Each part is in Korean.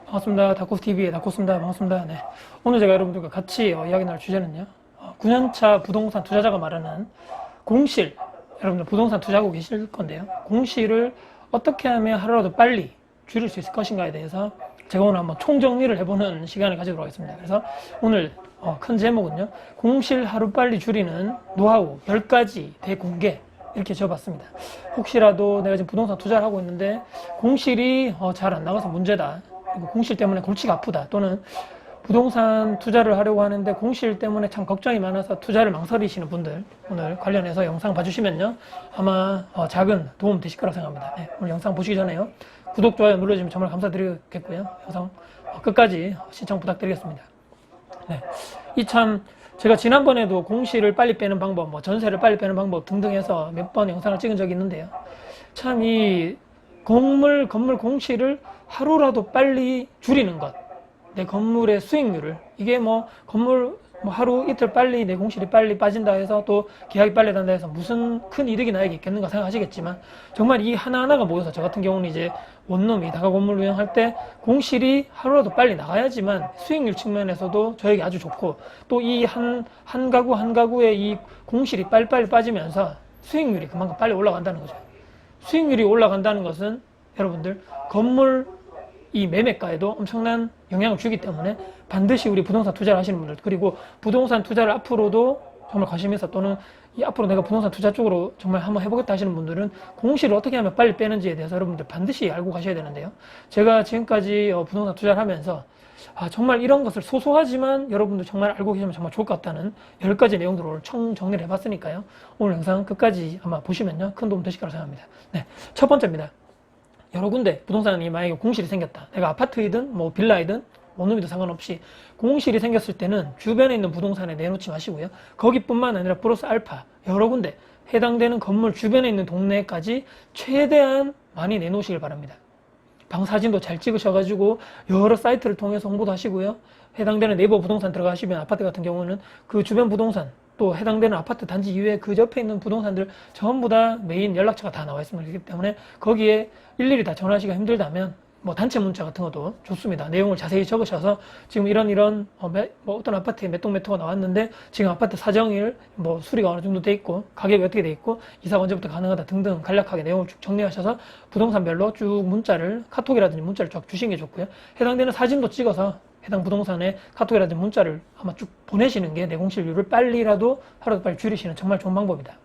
반갑습니다. 다코스TV의 다코스입니다. 반갑습니다. 네. 오늘 제가 여러분들과 같이 이야기 나눌 주제는요. 9년차 부동산 투자자가 말하는 공실. 여러분들 부동산 투자하고 계실 건데요. 공실을 어떻게 하면 하루라도 빨리 줄일 수 있을 것인가에 대해서 제가 오늘 한번 총정리를 해보는 시간을 가지도록 하겠습니다. 그래서 오늘 큰 제목은요. 공실 하루 빨리 줄이는 노하우 10가지 대공개 이렇게 지어봤습니다. 혹시라도 내가 지금 부동산 투자를 하고 있는데 공실이 잘 안 나가서 문제다. 공실 때문에 골치가 아프다. 또는 부동산 투자를 하려고 하는데 공실 때문에 참 걱정이 많아서 투자를 망설이시는 분들 오늘 관련해서 영상 봐주시면요. 아마 작은 도움 되실 거라고 생각합니다. 네, 오늘 영상 보시기 전에요. 구독, 좋아요 눌러주시면 정말 감사드리겠고요. 영상 끝까지 시청 부탁드리겠습니다. 네, 제가 지난번에도 공실을 빨리 빼는 방법, 전세를 빨리 빼는 방법 등등 해서 몇 번 영상을 찍은 적이 있는데요. 참 이 건물 공실을 하루라도 빨리 줄이는 것, 내 건물의 수익률을, 이게 건물 하루 이틀 빨리 내 공실이 빨리 빠진다 해서 또 계약이 빨리 단다 해서 무슨 큰 이득이 나에게 있겠는가 생각하시겠지만 정말 이 하나하나가 모여서 저 같은 경우는 이제 원룸이 다가 건물 운영할 때 공실이 하루라도 빨리 나가야지만 수익률 측면에서도 저에게 아주 좋고 또 이 한 가구 한 가구의 이 공실이 빨리빨리 빠지면서 수익률이 그만큼 빨리 올라간다는 거죠. 수익률이 올라간다는 것은 여러분들 건물 이 매매가에도 엄청난 영향을 주기 때문에 반드시 우리 부동산 투자를 하시는 분들, 그리고 부동산 투자를 앞으로도 정말 관심 있어 또는 앞으로 내가 부동산 투자 쪽으로 정말 한번 해보겠다 하시는 분들은 공실을 어떻게 하면 빨리 빼는지에 대해서 여러분들 반드시 알고 가셔야 되는데요. 제가 지금까지 부동산 투자를 하면서 정말 이런 것을 소소하지만 여러분들 정말 알고 계시면 정말 좋을 것 같다는 10가지 내용들을 오늘 총정리를 해봤으니까요. 오늘 영상 끝까지 아마 보시면요. 큰 도움 되실 거라고 생각합니다. 네, 첫 번째입니다. 여러 군데 부동산이 만약에 공실이 생겼다. 내가 아파트이든 빌라이든 원룸이든 상관없이 공실이 생겼을 때는 주변에 있는 부동산에 내놓지 마시고요. 거기뿐만 아니라 플러스 알파 여러 군데 해당되는 건물 주변에 있는 동네까지 최대한 많이 내놓으시길 바랍니다. 방 사진도 잘 찍으셔가지고 여러 사이트를 통해서 홍보도 하시고요. 해당되는 네이버 부동산 들어가시면 아파트 같은 경우는 그 주변 부동산 또 해당되는 아파트 단지 이외에 그 옆에 있는 부동산들 전부 다 메인 연락처가 다 나와 있습니다. 그렇기 때문에 거기에 일일이 다 전화하시기가 힘들다면 단체 문자 같은 것도 좋습니다. 내용을 자세히 적으셔서 지금 이런 어떤 아파트에 몇 동 몇 호가 나왔는데 지금 아파트 사정일 수리가 어느 정도 돼 있고 가격이 어떻게 돼 있고 이사가 언제부터 가능하다 등등 간략하게 내용을 쭉 정리하셔서 부동산별로 쭉 문자를 카톡이라든지 문자를 쭉 주시는 게 좋고요. 해당되는 사진도 찍어서 해당 부동산에 카톡이라든지 문자를 아마 쭉 보내시는 게 내공실률을 빨리라도 하루도 빨리 줄이시는 정말 좋은 방법이다.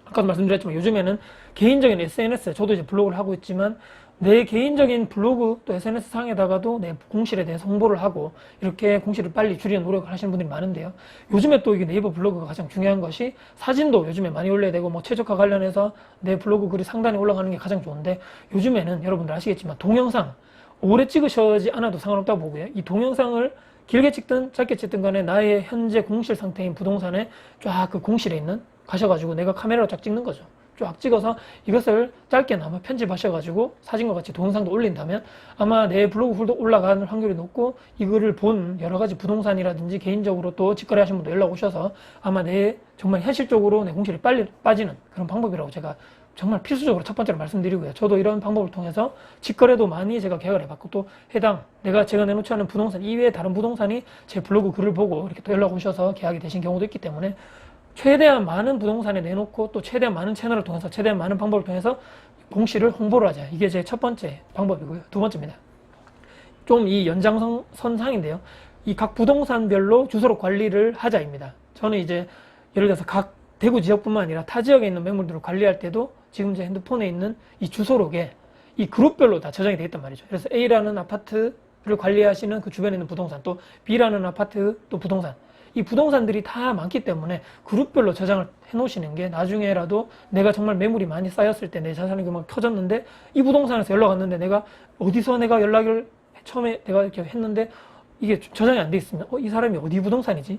아까도 말씀드렸지만 요즘에는 개인적인 SNS, 저도 이제 블로그를 하고 있지만 내 개인적인 블로그 또 SNS 상에다가도 내 공실에 대해서 홍보를 하고 이렇게 공실을 빨리 줄이는 노력을 하시는 분들이 많은데요. 요즘에 또 이게 네이버 블로그가 가장 중요한 것이 사진도 요즘에 많이 올려야 되고 최저가 관련해서 내 블로그 글이 상단에 올라가는 게 가장 좋은데 요즘에는 여러분들 아시겠지만 동영상 오래 찍으셔야지 않아도 상관없다고 보고요. 이 동영상을 길게 찍든 짧게 찍든 간에 나의 현재 공실 상태인 부동산에 쫙 그 공실에 있는 가셔가지고 내가 카메라로 쫙 찍는 거죠. 쫙 찍어서 이것을 짧게나마 편집하셔가지고 사진과 같이 동영상도 올린다면 아마 내 블로그 훌도 올라가는 확률이 높고 이 글을 본 여러 가지 부동산이라든지 개인적으로 또 직거래 하신 분도 연락 오셔서 아마 정말 현실적으로 내 공실이 빨리 빠지는 그런 방법이라고 제가 정말 필수적으로 첫 번째로 말씀드리고요. 저도 이런 방법을 통해서 직거래도 많이 제가 계약을 해봤고 또 제가 내놓지 않은 부동산 이외에 다른 부동산이 제 블로그 글을 보고 이렇게 또 연락 오셔서 계약이 되신 경우도 있기 때문에 최대한 많은 부동산에 내놓고 또 최대한 많은 채널을 통해서 최대한 많은 방법을 통해서 공실을 홍보를 하자. 이게 제 첫 번째 방법이고요. 두 번째입니다. 좀 이 연장선상인데요. 이 각 부동산별로 주소록 관리를 하자입니다. 저는 이제 예를 들어서 각 대구 지역뿐만 아니라 타 지역에 있는 매물들을 관리할 때도 지금 제 핸드폰에 있는 이 주소록에 이 그룹별로 다 저장이 되어 있단 말이죠. 그래서 A라는 아파트를 관리하시는 그 주변에 있는 부동산, 또 B라는 아파트, 또 부동산. 이 부동산들이 다 많기 때문에 그룹별로 저장을 해 놓으시는 게 나중에라도 내가 정말 매물이 많이 쌓였을 때 내 자산이 막 터졌는데 이 부동산에서 연락 왔는데 어디서 내가 연락을 처음에 내가 이렇게 했는데 이게 저장이 안 돼 있으면 이 사람이 어디 부동산이지?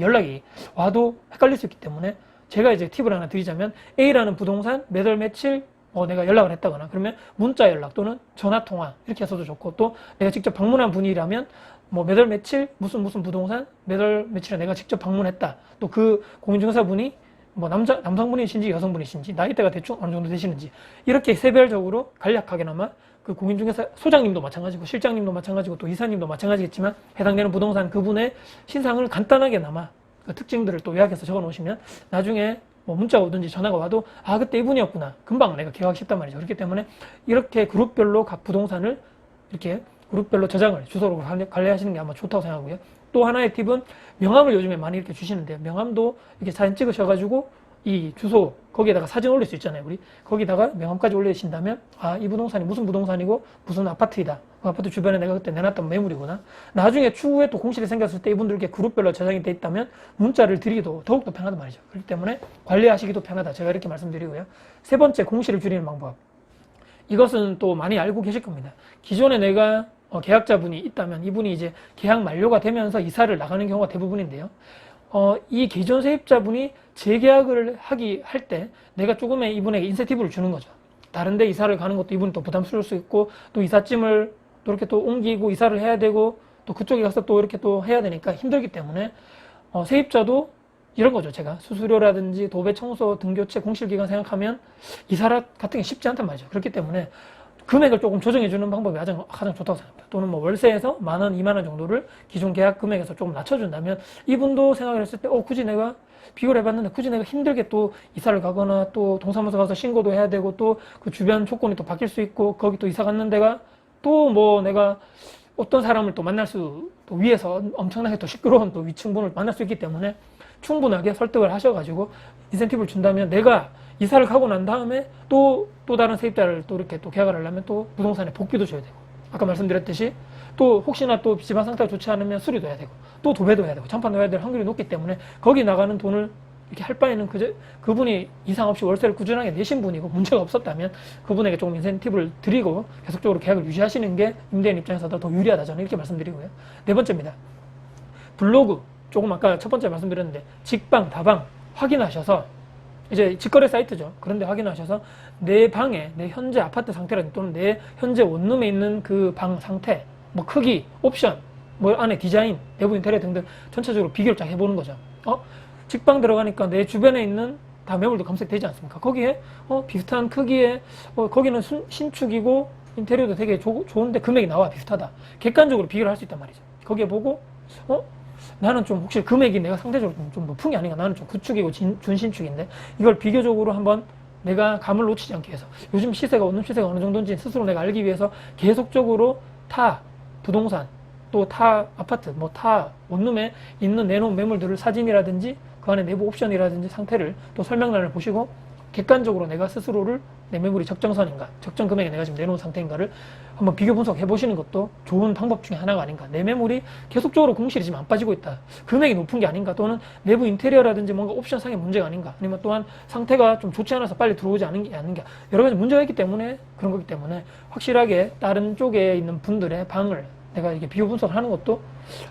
연락이 와도 헷갈릴 수 있기 때문에 제가 이제 팁을 하나 드리자면 A라는 부동산 몇 월 며칠 내가 연락을 했다거나 그러면 문자 연락 또는 전화 통화 이렇게 해서도 좋고 또 내가 직접 방문한 분이라면 몇 월 며칠 무슨 부동산 몇 월 며칠에 내가 직접 방문했다. 또 그 공인중개사분이 남성분이신지 여성분이신지 나이대가 대충 어느 정도 되시는지 이렇게 세별적으로 간략하게나마 그 공인중개사 소장님도 마찬가지고 실장님도 마찬가지고 또 이사님도 마찬가지겠지만 해당되는 부동산 그분의 신상을 간단하게나마 그 특징들을 또 요약해서 적어 놓으시면 나중에 뭐 문자가 오든지 전화가 와도 아 그때 이분이었구나 금방 내가 기억하기 쉽단 말이죠. 그렇기 때문에 이렇게 그룹별로 각 부동산을 이렇게 그룹별로 저장을 주소로 관리하시는 게 아마 좋다고 생각하고요. 또 하나의 팁은 명함을 요즘에 많이 이렇게 주시는데요. 명함도 이렇게 사진 찍으셔가지고 이 주소 거기에다가 사진 올릴 수 있잖아요. 우리 거기다가 명함까지 올리신다면 아 이 부동산이 무슨 부동산이고 무슨 아파트이다. 그 아파트 주변에 내가 그때 내놨던 매물이구나. 나중에 추후에 또 공실이 생겼을 때 이분들께 그룹별로 저장이 돼 있다면 문자를 드리기도 더욱더 편하단 말이죠. 그렇기 때문에 관리하시기도 편하다. 제가 이렇게 말씀드리고요. 세 번째, 공실을 줄이는 방법. 이것은 또 많이 알고 계실 겁니다. 기존에 내가 계약자분이 있다면 이분이 이제 계약 만료가 되면서 이사를 나가는 경우가 대부분인데요. 이 기존 세입자분이 재계약을 할 때 내가 조금의 이분에게 인센티브를 주는 거죠. 다른데 이사를 가는 것도 이분이 또 부담스러울 수 있고 또 이삿짐을 또 이렇게 또 옮기고 이사를 해야 되고 또 그쪽에 가서 또 이렇게 또 해야 되니까 힘들기 때문에 세입자도 이런 거죠. 제가 수수료라든지 도배, 청소, 등교체, 공실기간 생각하면 이사 같은 게 쉽지 않단 말이죠. 그렇기 때문에 금액을 조금 조정해 주는 방법이 가장 좋다고 생각합니다. 또는 뭐 월세에서 10,000원, 20,000원 정도를 기존 계약 금액에서 조금 낮춰준다면 이분도 생각을 했을 때 굳이 내가 비교를 해봤는데 굳이 내가 힘들게 또 이사를 가거나 또 동사무소 가서 신고도 해야 되고 또 그 주변 조건이 또 바뀔 수 있고 거기 또 이사 갔는 데가 또 뭐 내가 어떤 사람을 또 만날 또 위에서 엄청나게 또 시끄러운 또 위층분을 만날 수 있기 때문에 충분하게 설득을 하셔가지고 인센티브를 준다면 내가 이사를 가고 난 다음에 또 다른 세입자를 또 이렇게 또 계약을 하려면 또 부동산에 복비도 줘야 되고 아까 말씀드렸듯이 또 혹시나 또 집안 상태가 좋지 않으면 수리도 해야 되고 또 도배도 해야 되고 장판도 해야 될 확률이 높기 때문에 거기 나가는 돈을 이렇게 할 바에는 그분이 이상 없이 월세를 꾸준하게 내신 분이고 문제가 없었다면 그분에게 조금 인센티브를 드리고 계속적으로 계약을 유지하시는 게 임대인 입장에서도 더 유리하다 저는 이렇게 말씀드리고요. 네 번째입니다. 블로그 조금 아까 첫 번째 말씀드렸는데 직방, 다방 확인하셔서 이제 직거래 사이트죠. 그런데 확인하셔서 내 방에 내 현재 아파트 상태라든지 또는 내 현재 원룸에 있는 그 방 상태, 뭐 크기, 옵션, 뭐 안에 디자인, 내부 인테리어 등등 전체적으로 비교를 쫙 해보는 거죠. 직방 들어가니까 내 주변에 있는 다 매물도 검색되지 않습니까? 거기에 비슷한 크기에 거기는 신축이고 인테리어도 되게 좋은데 금액이 나와 비슷하다. 객관적으로 비교를 할 수 있단 말이죠. 거기에 보고 나는 좀 혹시 금액이 내가 상대적으로 좀 높은 게 아닌가? 나는 좀 구축이고 준신축인데 이걸 비교적으로 한번 내가 감을 놓치지 않기 위해서 요즘 시세가 어느 정도인지 스스로 내가 알기 위해서 계속적으로 타 부동산 또 타 아파트 뭐 타 원룸에 있는 내놓은 매물들을 사진이라든지 그 안에 내부 옵션이라든지 상태를 또 설명란을 보시고 객관적으로 내가 스스로를 내 매물이 적정선인가 적정 금액에 내가 지금 내놓은 상태인가를 한번 비교 분석해 보시는 것도 좋은 방법 중에 하나가 아닌가. 내 매물이 계속적으로 공실이 지금 안 빠지고 있다. 금액이 높은 게 아닌가. 또는 내부 인테리어라든지 뭔가 옵션상의 문제가 아닌가. 아니면 또한 상태가 좀 좋지 않아서 빨리 들어오지 않는 게 여러 가지 문제가 있기 때문에 그런 거기 때문에 확실하게 다른 쪽에 있는 분들의 방을 내가 이게 비교 분석을 하는 것도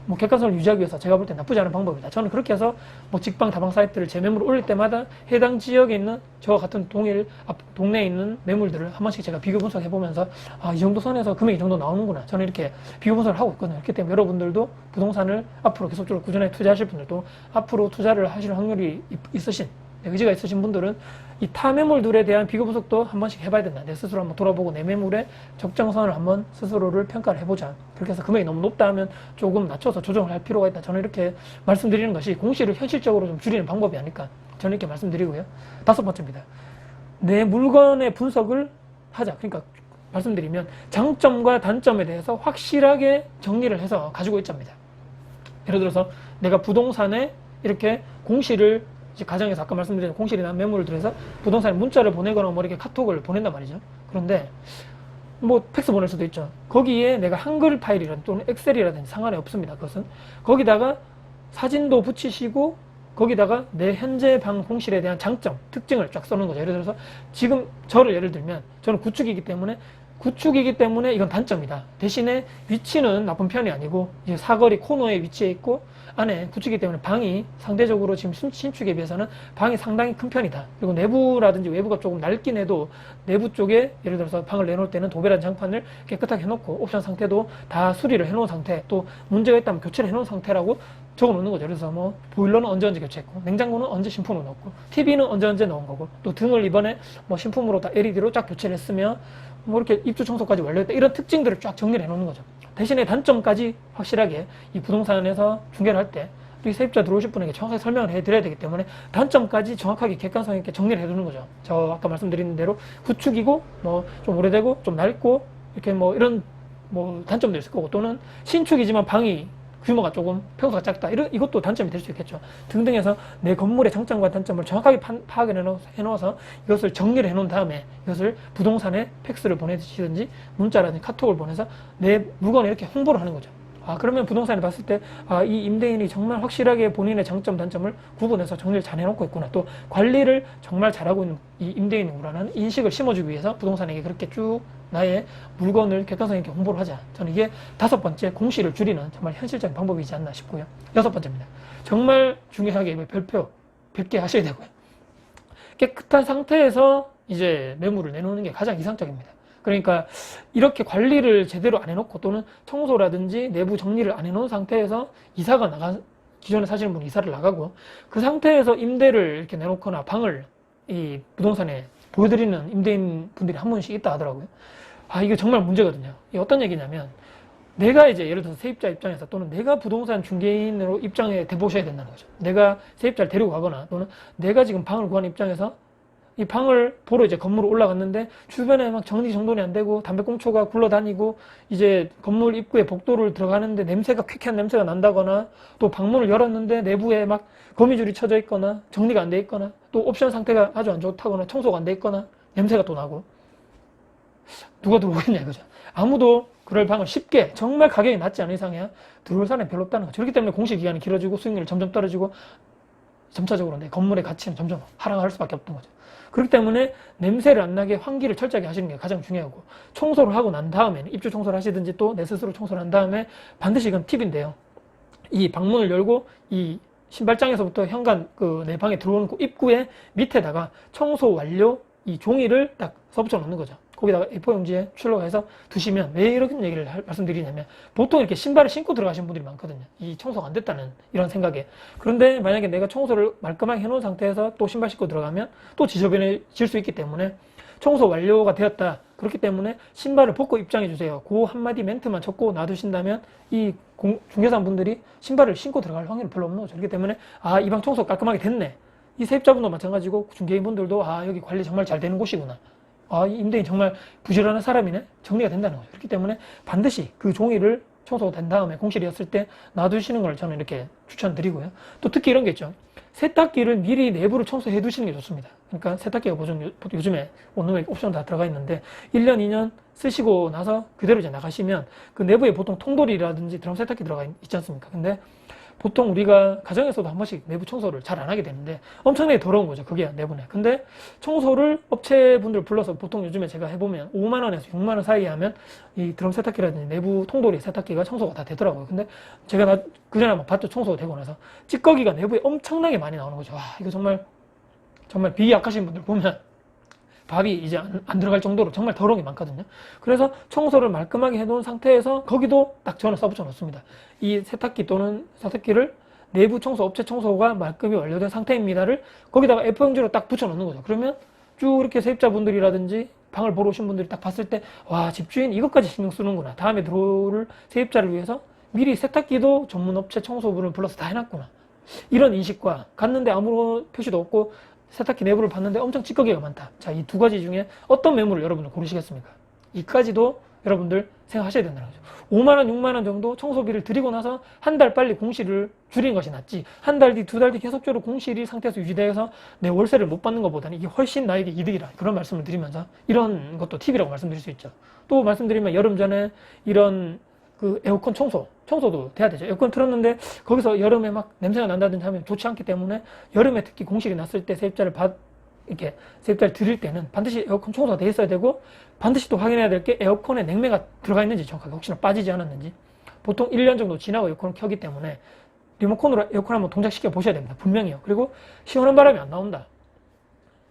뭐 객관성을 유지하기 위해서 제가 볼 때 나쁘지 않은 방법이다. 저는 그렇게 해서 뭐 직방, 다방 사이트를 제 매물을 올릴 때마다 해당 지역에 있는 저와 같은 동일 동네에 있는 매물들을 한 번씩 제가 비교 분석해 보면서 이 정도 선에서 금액이 이 정도 나오는구나. 저는 이렇게 비교 분석을 하고 있거든요. 그렇기 때문에 여러분들도 부동산을 앞으로 계속적으로 꾸준하게 투자하실 분들도 앞으로 투자를 하실 확률이 있으신 의지가 있으신 분들은 이 타 매물들에 대한 비교 분석도 한 번씩 해봐야 된다. 내 스스로 한번 돌아보고 내 매물의 적정선을 한번 스스로를 평가를 해보자. 그렇게 해서 금액이 너무 높다 하면 조금 낮춰서 조정을 할 필요가 있다. 저는 이렇게 말씀드리는 것이 공실을 현실적으로 좀 줄이는 방법이 아닐까. 저는 이렇게 말씀드리고요. 다섯 번째입니다. 내 물건의 분석을 하자. 그러니까 말씀드리면 장점과 단점에 대해서 확실하게 정리를 해서 가지고 있자입니다. 예를 들어서 내가 부동산에 이렇게 공실을 가정에서 아까 말씀드린 공실이 난 매물을 들여서 부동산에 문자를 보내거나 뭐 이렇게 카톡을 보낸단 말이죠. 그런데 뭐 팩스 보낼 수도 있죠. 거기에 내가 한글 파일이라든지 또는 엑셀이라든지 상관이 없습니다. 그것은 거기다가 사진도 붙이시고 거기다가 내 현재 방 공실에 대한 장점, 특징을 쫙 써놓은 거죠. 예를 들어서 지금 저를 예를 들면 저는 구축이기 때문에 이건 단점이다. 대신에 위치는 나쁜 편이 아니고 이제 사거리 코너에 위치해 있고 안에 붙이기 때문에 방이 상대적으로 지금 신축에 비해서는 방이 상당히 큰 편이다. 그리고 내부라든지 외부가 조금 낡긴 해도 내부 쪽에 예를 들어서 방을 내놓을 때는 도배란 장판을 깨끗하게 해놓고 옵션 상태도 다 수리를 해놓은 상태, 또 문제가 있다면 교체를 해놓은 상태라고 적어 놓는 거죠. 그래서 뭐 보일러는 언제 교체했고, 냉장고는 언제 신품으로 넣었고, TV는 언제 넣은 거고, 또 등을 이번에 뭐 신품으로 다 LED로 쫙 교체를 했으며 뭐 이렇게 입주 청소까지 완료했다. 이런 특징들을 쫙 정리를 해 놓는 거죠. 대신에 단점까지 확실하게 이 부동산에서 중개를 할 때 우리 세입자 들어오실 분에게 정확하게 설명을 해드려야 되기 때문에 단점까지 정확하게 객관성 있게 정리를 해두는 거죠. 저 아까 말씀드린 대로 구축이고 뭐 좀 오래되고 좀 낡고 이렇게 뭐 이런 뭐 단점도 있을 거고, 또는 신축이지만 방이 규모가 조금 평수가 작다, 이것도 단점이 될 수 있겠죠. 등등해서 내 건물의 장점과 단점을 정확하게 파악을 해놓아서 이것을 정리를 해놓은 다음에 이것을 부동산에 팩스를 보내주시든지 문자라든지 카톡을 보내서 내 물건을 이렇게 홍보를 하는 거죠. 그러면 부동산에 봤을 때, 이 임대인이 정말 확실하게 본인의 장점, 단점을 구분해서 정리를 잘 해놓고 있구나. 또 관리를 정말 잘하고 있는 이 임대인이구나라는 인식을 심어주기 위해서 부동산에게 그렇게 쭉 나의 물건을 객관성 있게 홍보를 하자. 저는 이게 5번째, 공시를 줄이는 정말 현실적인 방법이지 않나 싶고요. 6번째입니다. 정말 중요하게 별표 100개 하셔야 되고요. 깨끗한 상태에서 이제 매물을 내놓는 게 가장 이상적입니다. 그러니까 이렇게 관리를 제대로 안 해놓고, 또는 청소라든지 내부 정리를 안 해놓은 상태에서 기존에 사시는 분이 이사를 나가고 그 상태에서 임대를 이렇게 내놓거나 방을 이 부동산에 보여드리는 임대인 분들이 한 분씩 있다 하더라고요. 이게 정말 문제거든요. 이게 어떤 얘기냐면, 내가 이제 예를 들어서 세입자 입장에서, 또는 내가 부동산 중개인으로 입장에 대보셔야 된다는 거죠. 내가 세입자를 데리고 가거나, 또는 내가 지금 방을 구하는 입장에서 이 방을 보러 이제 건물을 올라갔는데 주변에 막 정리정돈이 안 되고 담배꽁초가 굴러다니고, 이제 건물 입구에 복도를 들어가는데 냄새가 쾌쾌한 냄새가 난다거나, 또 방문을 열었는데 내부에 막 거미줄이 쳐져 있거나 정리가 안 돼 있거나, 또 옵션 상태가 아주 안 좋다거나 청소가 안 돼 있거나 냄새가 또 나고, 누가 들어오겠냐 이거죠. 아무도 그럴 방을 쉽게, 정말 가격이 낮지 않은 이상이야 들어올 사람이 별로 없다는 거죠. 그렇기 때문에 공시기간이 길어지고 수익률이 점점 떨어지고 점차적으로 내 건물의 가치는 점점 하락할 수밖에 없던 거죠. 그렇기 때문에 냄새를 안 나게 환기를 철저하게 하시는 게 가장 중요하고, 청소를 하고 난 다음에는 입주 청소를 하시든지 또 내 스스로 청소를 한 다음에 반드시 이건 팁인데요. 이 방문을 열고 이 신발장에서부터 현관 내 방에 들어오는 그 입구에 밑에다가 청소 완료 이 종이를 딱 써붙여 놓는 거죠. 거기다가 A4 용지에 출력해서 두시면, 왜 이런 얘기를 말씀드리냐면, 보통 이렇게 신발을 신고 들어가시는 분들이 많거든요. 이 청소가 안 됐다는 이런 생각에. 그런데 만약에 내가 청소를 말끔하게 해놓은 상태에서 또 신발 신고 들어가면 또 지저분해질 수 있기 때문에, 청소 완료가 되었다, 그렇기 때문에 신발을 벗고 입장해 주세요, 그 한마디 멘트만 적고 놔두신다면 이 중개사 분들이 신발을 신고 들어갈 확률이 별로 없는 거죠. 그렇기 때문에 이 방 청소 깔끔하게 됐네, 이 세입자분도 마찬가지고 중개인분들도 여기 관리 정말 잘 되는 곳이구나, 이 임대인 정말 부지런한 사람이네, 정리가 된다는 거죠. 그렇기 때문에 반드시 그 종이를 청소가 된 다음에 공실이었을 때 놔두시는 걸 저는 이렇게 추천드리고요. 또 특히 이런 게 있죠. 세탁기를 미리 내부를 청소해 두시는 게 좋습니다. 그러니까 세탁기가 요즘에 원룸에 옵션 다 들어가 있는데 1년, 2년 쓰시고 나서 그대로 이제 나가시면 그 내부에 보통 통돌이라든지 드럼 세탁기 들어가 있지 않습니까? 근데 보통 우리가 가정에서도 한 번씩 내부 청소를 잘 안 하게 되는데 엄청나게 더러운 거죠. 그게 내부네. 근데 청소를 업체분들 불러서 보통 요즘에 제가 해보면 5만 원에서 6만 원 사이에 하면 이 드럼 세탁기라든지 내부 통돌이 세탁기가 청소가 다 되더라고요. 근데 제가 그전에 막 봤죠. 청소가 되고 나서 찌꺼기가 내부에 엄청나게 많이 나오는 거죠. 이거 정말 비위 약하신 분들 보면 밥이 이제 안 들어갈 정도로 정말 더러운 게 많거든요. 그래서 청소를 말끔하게 해놓은 상태에서 거기도 딱 저는 써붙여 놓습니다. 이 세탁기 또는 세탁기를 내부 청소, 업체 청소가 말끔히 완료된 상태입니다를 거기다가 F4용지로 딱 붙여 놓는 거죠. 그러면 쭉 이렇게 세입자분들이라든지 방을 보러 오신 분들이 딱 봤을 때, 집주인 이것까지 신경 쓰는구나, 다음에 들어올 세입자를 위해서 미리 세탁기도 전문 업체 청소분을 불러서 다 해놨구나, 이런 인식과, 갔는데 아무런 표시도 없고 세탁기 내부를 봤는데 엄청 찌꺼기가 많다. 자, 이 두 가지 중에 어떤 매물을 여러분들 고르시겠습니까? 이까지도 여러분들 생각하셔야 된다는 거죠. 5만 원, 6만 원 정도 청소비를 드리고 나서 한 달 빨리 공실을 줄이는 것이 낫지, 한 달 뒤, 두 달 뒤 계속적으로 공실이 상태에서 유지돼서 내 월세를 못 받는 것보다는 이게 훨씬 나에게 이득이라, 그런 말씀을 드리면서 이런 것도 팁이라고 말씀드릴 수 있죠. 또 말씀드리면 여름 전에 이런 에어컨 청소도 돼야 되죠. 에어컨 틀었는데 거기서 여름에 막 냄새가 난다든지 하면 좋지 않기 때문에 여름에 특히 공실이 났을 때 세입자를 드릴 때는 반드시 에어컨 청소가 돼 있어야 되고, 반드시 또 확인해야 될 게 에어컨에 냉매가 들어가 있는지 정확하게, 혹시나 빠지지 않았는지. 보통 1년 정도 지나고 에어컨을 켜기 때문에 리모컨으로 에어컨 한번 동작시켜 보셔야 됩니다. 분명히요. 그리고 시원한 바람이 안 나온다.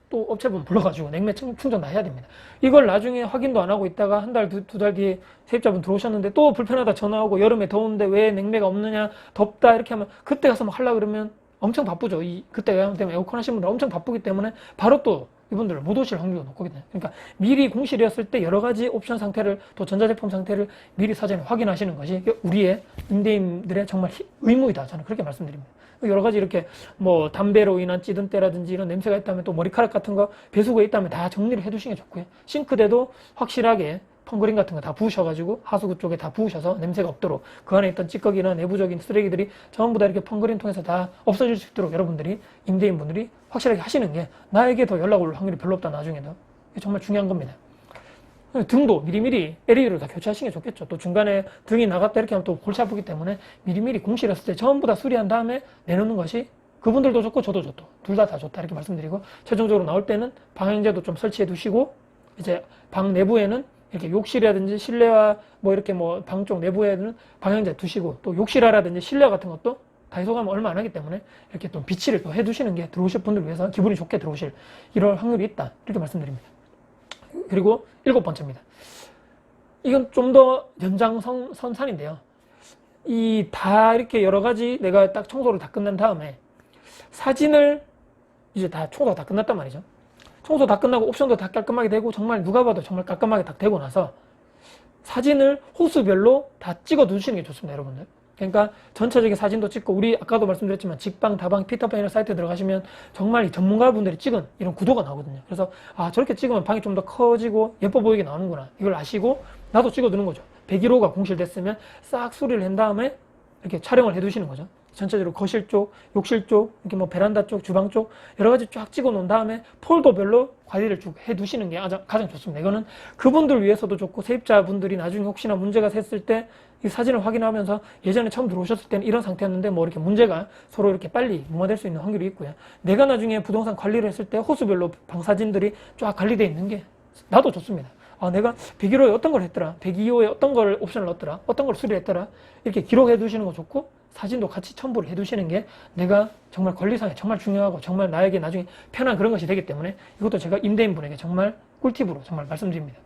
또 업체분 불러가지고 냉매 충전 다 해야 됩니다. 이걸 나중에 확인도 안 하고 있다가 한 달, 두 달 뒤에 세입자분 들어오셨는데 또 불편하다 전화 오고 여름에 더운데 왜 냉매가 없느냐, 덥다 이렇게 하면 그때 가서 막 하려고 그러면 엄청 바쁘죠. 그때 때문에 에어컨 하시는 분들 엄청 바쁘기 때문에 바로 또 이분들 못 오실 확률이 높거든요. 그러니까 미리 공실이었을 때 여러 가지 옵션 상태를 또 전자제품 상태를 미리 사전에 확인하시는 것이 우리의 임대인들의 정말 의무이다. 저는 그렇게 말씀드립니다. 여러 가지 이렇게 뭐 담배로 인한 찌든 때라든지 이런 냄새가 있다면 또 머리카락 같은 거 배수구에 있다면 다 정리를 해두시는 게 좋고요. 싱크대도 확실하게 펑그린 같은 거 다 부으셔가지고 하수구 쪽에 다 부으셔서 냄새가 없도록 그 안에 있던 찌꺼기나 내부적인 쓰레기들이 전부 다 이렇게 펑그린 통해서 다 없어질 수 있도록 여러분들이 임대인분들이 확실하게 하시는 게 나에게 더 연락 올 확률이 별로 없다. 나중에도 이게 정말 중요한 겁니다. 등도 미리미리 LED를 다 교체하시는 게 좋겠죠. 또 중간에 등이 나갔다 이렇게 하면 또 골치 아프기 때문에 미리미리 공실했을 때 전부 다 수리한 다음에 내놓는 것이 그분들도 좋고 저도 좋고 둘 다 좋다 이렇게 말씀드리고, 최종적으로 나올 때는 방향제도 좀 설치해 두시고, 이제 방 내부에는 이렇게 욕실이라든지 실내와 뭐 이렇게 뭐 방 쪽 내부에는 방향제 두시고, 또 욕실화라든지 실내 같은 것도 다이소 가면 얼마 안 하기 때문에 이렇게 또 비치를 또 해두시는 게 들어오실 분들 위해서 기분이 좋게 들어오실 이럴 확률이 있다 이렇게 말씀드립니다. 그리고 7번째입니다. 이건 좀 더 연장선상인데요. 이 다 이렇게 여러 가지 내가 딱 청소를 다 끝난 다음에 사진을 이제 다 청소가 다 끝났단 말이죠. 청소 다 끝나고 옵션도 다 깔끔하게 되고 정말 누가 봐도 정말 깔끔하게 딱 되고 나서 사진을 호수별로 다 찍어 두시는 게 좋습니다, 여러분들. 그러니까 전체적인 사진도 찍고, 우리 아까도 말씀드렸지만 직방, 다방, 피터팬 이런 사이트에 들어가시면 정말 전문가분들이 찍은 이런 구도가 나오거든요. 그래서 아, 저렇게 찍으면 방이 좀 더 커지고 예뻐 보이게 나오는구나, 이걸 아시고 나도 찍어두는 거죠. 101호가 공실됐으면 싹 수리를 한 다음에 이렇게 촬영을 해두시는 거죠. 전체적으로 거실 쪽, 욕실 쪽, 이렇게 뭐 베란다 쪽, 주방 쪽 여러 가지 쫙 찍어 놓은 다음에 폴더별로 관리를 쭉 해두시는 게 가장 좋습니다. 이거는 그분들 위해서도 좋고, 세입자분들이 나중에 혹시나 문제가 샜을 때 이 사진을 확인하면서 예전에 처음 들어오셨을 때는 이런 상태였는데 뭐 이렇게 문제가 서로 이렇게 빨리 무마될 수 있는 확률이 있고요. 내가 나중에 부동산 관리를 했을 때 호수별로 방 사진들이 쫙 관리되어 있는 게 나도 좋습니다. 아, 내가 101호에 어떤 걸 했더라, 102호에 어떤 걸 옵션을 넣었더라, 어떤 걸 수리했더라, 이렇게 기록해 두시는 거 좋고, 사진도 같이 첨부를 해 두시는 게 내가 정말 권리상에 정말 중요하고 정말 나에게 나중에 편한 그런 것이 되기 때문에 이것도 제가 임대인분에게 정말 꿀팁으로 정말 말씀드립니다.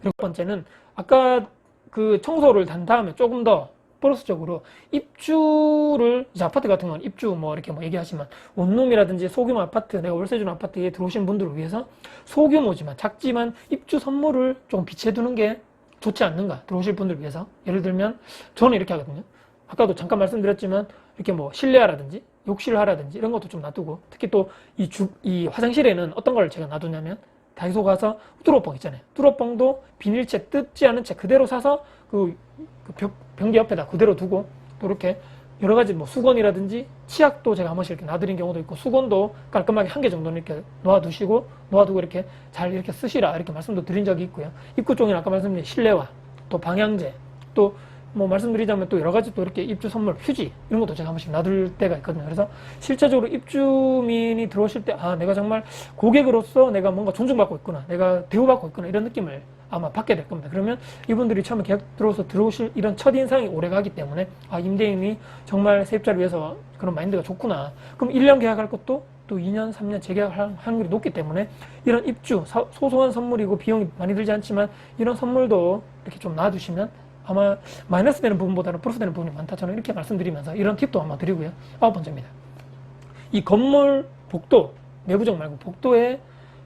그리고 첫 번째는 아까 그 청소를 단 다음에 조금 더 플러스적으로 입주를, 이제 아파트 같은 건 입주 뭐 이렇게 뭐 얘기하시면 원룸이라든지 소규모 아파트, 내가 월세 주는 아파트에 들어오신 분들을 위해서 소규모지만 작지만 입주 선물을 좀 비치해 두는 게 좋지 않는가, 들어오실 분들을 위해서. 예를 들면 저는 이렇게 하거든요. 아까도 잠깐 말씀드렸지만 이렇게 뭐 실내화라든지 욕실화라든지 이런 것도 좀 놔두고, 특히 또 이 화장실에는 어떤 걸 제가 놔두냐면 다이소 가서 뚜러뻥 있잖아요. 뚜러뻥도 비닐채 뜯지 않은 채 그대로 사서 그 변기 옆에다 그대로 두고, 또 이렇게 여러 가지 뭐 수건이라든지 치약도 제가 한 번씩 이렇게 놔드린 경우도 있고, 수건도 깔끔하게 한 개 정도는 이렇게 놓아두고 이렇게 잘 이렇게 쓰시라 이렇게 말씀도 드린 적이 있고요. 입구 쪽에는 아까 말씀드린 실내화, 또 방향제, 또 뭐 말씀드리자면 또 여러 가지 또 이렇게 입주 선물, 휴지 이런 것도 제가 한 번씩 놔둘 때가 있거든요. 그래서 실제적으로 입주민이 들어오실 때 아, 내가 정말 고객으로서 내가 뭔가 존중받고 있구나, 내가 대우받고 있구나, 이런 느낌을 아마 받게 될 겁니다. 그러면 이분들이 처음에 계약 들어오실 이런 첫인상이 오래가기 때문에 아, 임대인이 정말 세입자를 위해서 그런 마인드가 좋구나. 그럼 1년 계약할 것도 또 2년, 3년 재계약할 확률이 높기 때문에 이런 입주, 소소한 선물이고 비용이 많이 들지 않지만 이런 선물도 이렇게 좀 놔두시면 아마 마이너스 되는 부분보다는 플러스 되는 부분이 많다. 저는 이렇게 말씀드리면서 이런 팁도 아마 드리고요. 9번째입니다. 이 건물 복도, 내부적 말고 복도에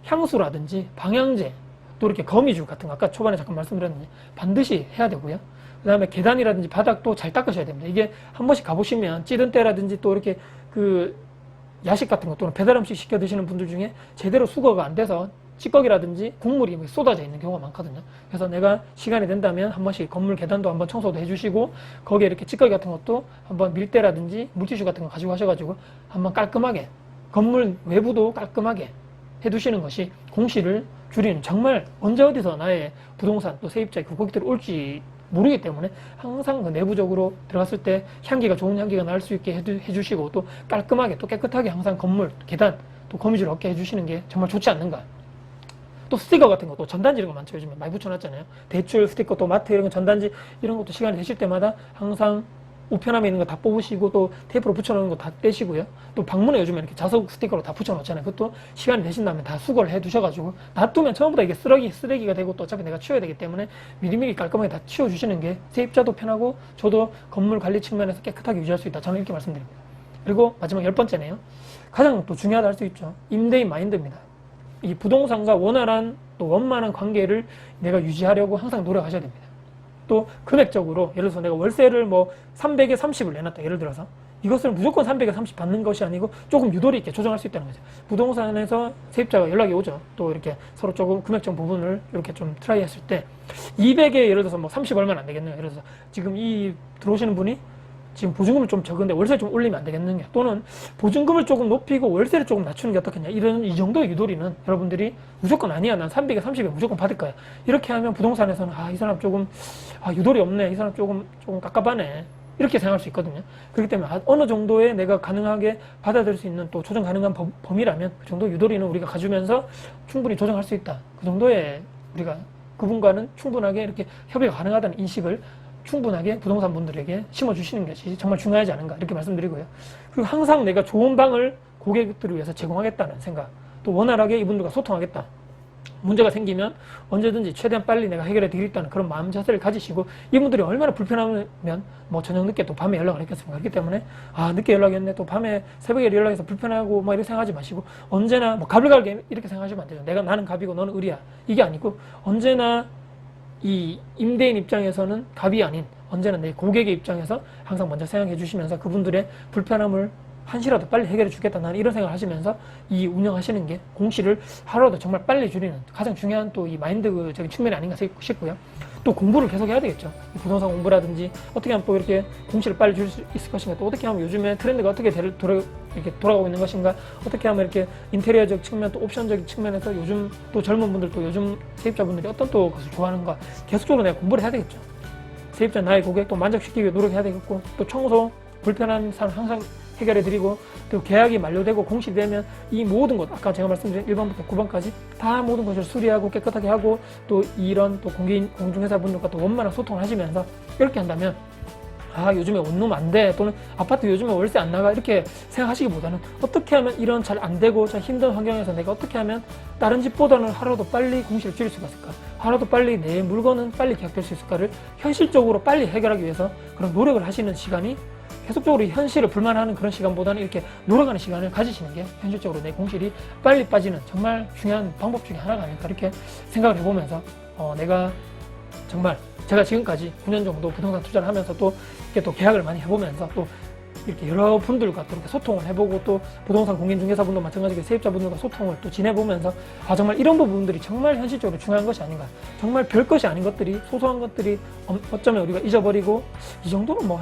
향수라든지 방향제, 또 이렇게 거미줄 같은 거 아까 초반에 잠깐 말씀드렸는데 반드시 해야 되고요. 그 다음에 계단이라든지 바닥도 잘 닦으셔야 됩니다. 이게 한 번씩 가보시면 찌든 때라든지 또 이렇게 그 야식 같은 거 또는 배달 음식 시켜 드시는 분들 중에 제대로 수거가 안 돼서 찌꺼기라든지 국물이 쏟아져 있는 경우가 많거든요. 그래서 내가 시간이 된다면 한 번씩 건물 계단도 한번 청소도 해주시고, 거기에 이렇게 찌꺼기 같은 것도 한번 밀대라든지 물티슈 같은 거 가지고 하셔가지고 한번 깔끔하게, 건물 외부도 깔끔하게 해두시는 것이 공실을 줄이는, 정말 언제 어디서 나의 부동산 또 세입자의 그 고객들이 올지 모르기 때문에 항상 그 내부적으로 들어갔을 때 향기가, 좋은 향기가 날 수 있게 해주시고, 또 깔끔하게 또 깨끗하게 항상 건물, 계단, 또 거미줄 없게 해주시는 게 정말 좋지 않는가. 또 스티커 같은 것도 전단지 이런 거 많죠. 요즘에 많이 붙여놨잖아요. 대출 스티커, 또 마트 이런 거 전단지 이런 것도 시간이 되실 때마다 항상 우편함에 있는 거 다 뽑으시고 또 테이프로 붙여놓은 거 다 떼시고요. 또 방문에 요즘에 이렇게 자석 스티커로 다 붙여놓잖아요. 그것도 시간이 되신 다음에 다 수거를 해 두셔가지고 놔두면 처음부터 이게 쓰레기가 되고 또 어차피 내가 치워야 되기 때문에 미리미리 깔끔하게 다 치워주시는 게 세입자도 편하고 저도 건물 관리 측면에서 깨끗하게 유지할 수 있다. 저는 이렇게 말씀드립니다. 그리고 마지막 10번째네요. 가장 또 중요하다 할 수 있죠. 임대인 마인드입니다. 이 부동산과 원활한 또 원만한 관계를 내가 유지하려고 항상 노력하셔야 됩니다. 또 금액적으로 예를 들어서 내가 월세를 뭐 300에 30을 내놨다. 예를 들어서 이것을 무조건 300에 30 받는 것이 아니고 조금 유도리 있게 조정할 수 있다는 거죠. 부동산에서 세입자가 연락이 오죠. 또 이렇게 서로 조금 금액적 부분을 이렇게 좀 트라이 했을 때 200에 예를 들어서 뭐 30 얼마는 안 되겠네요. 예를 들어서 지금 이 들어오시는 분이 지금 보증금을 좀 적은데 월세 좀 올리면 안 되겠느냐, 또는 보증금을 조금 높이고 월세를 조금 낮추는 게 어떻겠냐, 이 정도의 유도리는 여러분들이 무조건 아니야, 난 300에 30에 무조건 받을 거야, 이렇게 하면 부동산에서는 이 사람 조금 유도리 없네, 이 사람 조금 깝깝하네, 이렇게 생각할 수 있거든요. 그렇기 때문에 어느 정도의 내가 가능하게 받아들일 수 있는 또 조정 가능한 범위라면 그 정도 유도리는 우리가 가지면서 충분히 조정할 수 있다. 그 정도의 우리가 그분과는 충분하게 이렇게 협의가 가능하다는 인식을 충분하게 부동산 분들에게 심어주시는 것이 정말 중요하지 않은가, 이렇게 말씀드리고요. 그리고 항상 내가 좋은 방을 고객들을 위해서 제공하겠다는 생각, 또 원활하게 이분들과 소통하겠다. 문제가 생기면 언제든지 최대한 빨리 내가 해결해 드리겠다는 그런 마음 자세를 가지시고, 이분들이 얼마나 불편하면 뭐 저녁 늦게 또 밤에 연락을 했겠습니까? 그렇기 때문에 늦게 연락했네, 또 밤에 새벽에 연락해서 불편하고 막 이렇게 생각하지 마시고, 언제나 뭐 갑을 갈게 이렇게 생각하시면 안 되죠. 나는 갑이고 너는 을이야, 이게 아니고 언제나 이 임대인 입장에서는 갑이 아닌 언제나 내 고객의 입장에서 항상 먼저 생각해 주시면서 그분들의 불편함을 한시라도 빨리 해결해 주겠다, 나는 이런 생각을 하시면서 이 운영하시는 게 공시를 하루라도 정말 빨리 줄이는 가장 중요한 또 이 마인드적인 측면이 아닌가 싶고요. 또 공부를 계속 해야 되겠죠. 부동산 공부라든지 어떻게 하면 또 이렇게 공시를 빨리 줄일 수 있을 것인가, 또 어떻게 하면 요즘에 트렌드가 어떻게 이렇게 돌아가고 있는 것인가, 어떻게 하면 이렇게 인테리어적 측면 또 옵션적인 측면에서 요즘 또 젊은 분들, 또 요즘 세입자분들이 어떤 또 것을 좋아하는가, 계속적으로 내가 공부를 해야 되겠죠. 세입자 나의 고객 또 만족시키기 위해 노력해야 되겠고, 또 청소 불편한 사람 항상 해결해드리고, 또 계약이 만료되고 공시되면 이 모든 것, 아까 제가 말씀드린 1번부터 9번까지 다 모든 것을 수리하고 깨끗하게 하고, 또 이런 또 공중회사분들과 또 원만한 소통을 하시면서 이렇게 한다면 요즘에 원룸 안 돼, 또는 아파트 요즘에 월세 안 나가, 이렇게 생각하시기보다는 어떻게 하면 이런 잘 안 되고 잘 힘든 환경에서 내가 어떻게 하면 다른 집보다는 하루라도 빨리 공시를 줄일 수가 있을까, 하루라도 빨리 내 물건은 빨리 계약될 수 있을까를 현실적으로 빨리 해결하기 위해서 그런 노력을 하시는 시간이, 계속적으로 현실을 불만하는 그런 시간보다는 이렇게 노력하는 시간을 가지시는 게 현실적으로 내 공실이 빨리 빠지는 정말 중요한 방법 중에 하나가 아닐까, 이렇게 생각을 해보면서 내가 정말 제가 지금까지 9년 정도 부동산 투자를 하면서 또 이렇게 또 계약을 많이 해보면서 또 이렇게 여러 분들과 또 이렇게 소통을 해보고, 또 부동산 공인중개사분도 마찬가지로 세입자분들과 소통을 또 지내보면서 정말 이런 부분들이 정말 현실적으로 중요한 것이 아닌가, 정말 별것이 아닌 것들이, 소소한 것들이 어쩌면 우리가 잊어버리고 이 정도는 뭐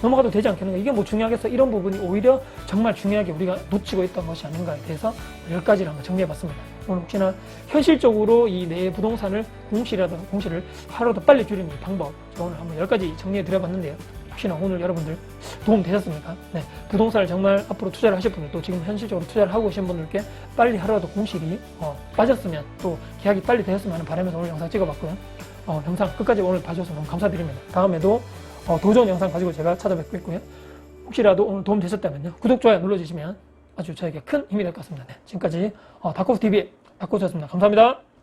넘어가도 되지 않겠는가, 이게 뭐 중요하겠어, 이런 부분이 오히려 정말 중요하게 우리가 놓치고 있던 것이 아닌가에 대해서 10가지를 한번 정리해봤습니다. 오늘 혹시나 현실적으로 이 내 부동산을 공시를 하루라도 빨리 줄이는 방법, 제가 오늘 한번 10가지 정리해드려봤는데요. 혹시나 오늘 여러분들 도움 되셨습니까? 네, 부동산을 정말 앞으로 투자를 하실 분들, 또 지금 현실적으로 투자를 하고 계신 분들께 빨리 하루라도 공실이 빠졌으면, 또 계약이 빨리 되었으면 하는 바람에서 오늘 영상 찍어봤고요. 영상 끝까지 오늘 봐주셔서 너무 감사드립니다. 다음에도 더 좋은 영상 가지고 제가 찾아뵙겠고요. 혹시라도 오늘 도움 되셨다면요, 구독, 좋아요 눌러주시면 아주 저에게 큰 힘이 될 것 같습니다. 네, 지금까지 다코스TV의 다코스였습니다. 감사합니다.